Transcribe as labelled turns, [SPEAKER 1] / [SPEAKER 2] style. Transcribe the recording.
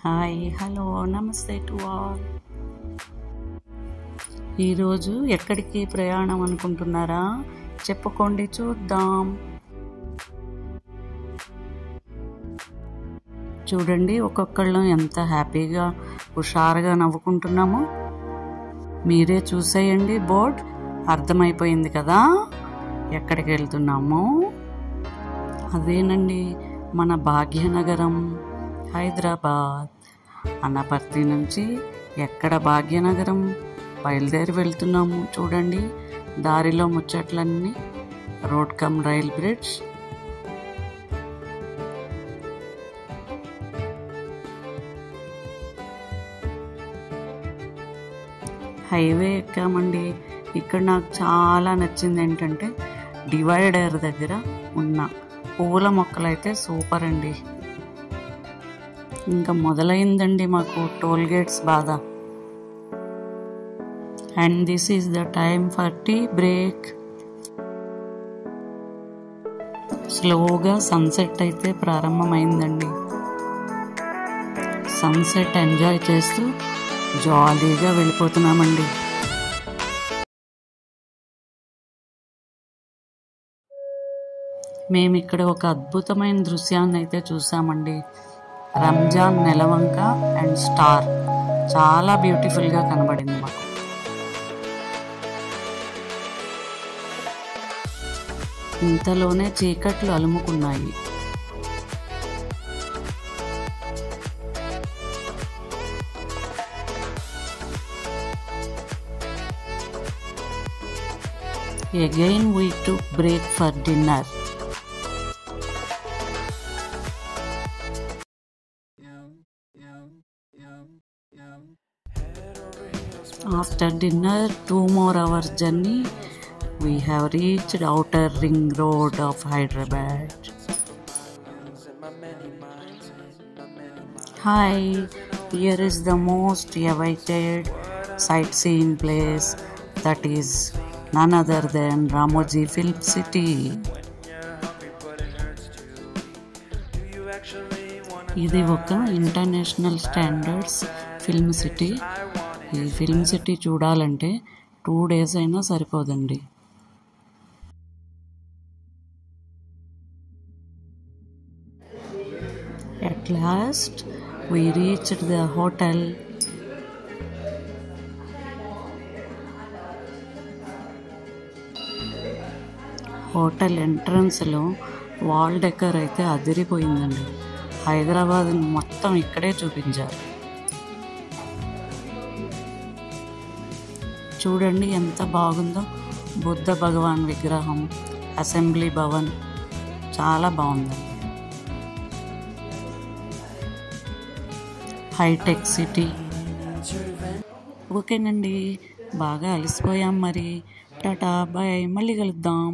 [SPEAKER 1] Hi hello నమస్తే to all. ఈరోజు ఎక్కడికి ప్రయాణం అనుకుంటున్నారా? చెప్పుకోండి చూద్దాం. చూడండి ఒక్కొక్కళ్ళం ఎంత హ్యాపీగా హుషారుగా నవ్వుకుంటున్నామో. మీరే చూసేయండి, బోర్డ్ అర్థమైపోయింది కదా ఎక్కడికి వెళ్తున్నామో. అదేనండి మన భాగ్యనగరం, హైదరాబాద్. అనపర్తి నుంచి ఎక్కడ భాగ్యనగరం బయలుదేరి వెళ్తున్నాము. చూడండి దారిలో ముచ్చట్లన్నీ. Road cum rail bridge. Highway ఎక్కామండి. ఇక్కడ నాకు చాలా నచ్చింది ఏంటంటే డివైడర్ దగ్గర ఉన్న పూల మొక్కలైతే సూపర్ అండి. ఇంకా మొదలైందండి మాకు టోల్ గేట్స్ బాధ. And this is the time for tea break. స్లోగా సన్సెట్ అయితే ప్రారంభమైందండి. సన్సెట్ ఎంజాయ్ చేస్తూ జాలీగా వెళ్ళిపోతున్నామండి. మేము ఇక్కడ ఒక అద్భుతమైన దృశ్యాన్ని అయితే చూసామండి. రంజాన్ నెలవంక అండ్ స్టార్ చాలా బ్యూటిఫుల్గా కనబడింది మాకు. ఇంతలోనే చీకట్లు అలుముకున్నాయి. Again we took break for dinner. After dinner, 2 more hours journey, we have reached outer ring road of Hyderabad. Hi, here is the most awaited sightseeing place, that is none other than Ramoji Film City. ఇది ఒక international standards film city. ఈ film city చూడాలంటే 2 days అయినా సరిపోదండి. At last we reached the hotel. Hotel ఎంట్రన్స్లో wall decor అయితే అదిరిపోయిందండి. హైదరాబాద్ మొత్తం ఇక్కడే చూపించారు. చూడండి ఎంత బాగుందో. బుద్ధ భగవాన్ విగ్రహం, అసెంబ్లీ భవన్ చాలా బాగుందండి. హైటెక్ సిటీ. ఓకేనండి, బాగా అలసిపోయాం మరి. టాటా బాయ్, మళ్ళీ కలుద్దాం.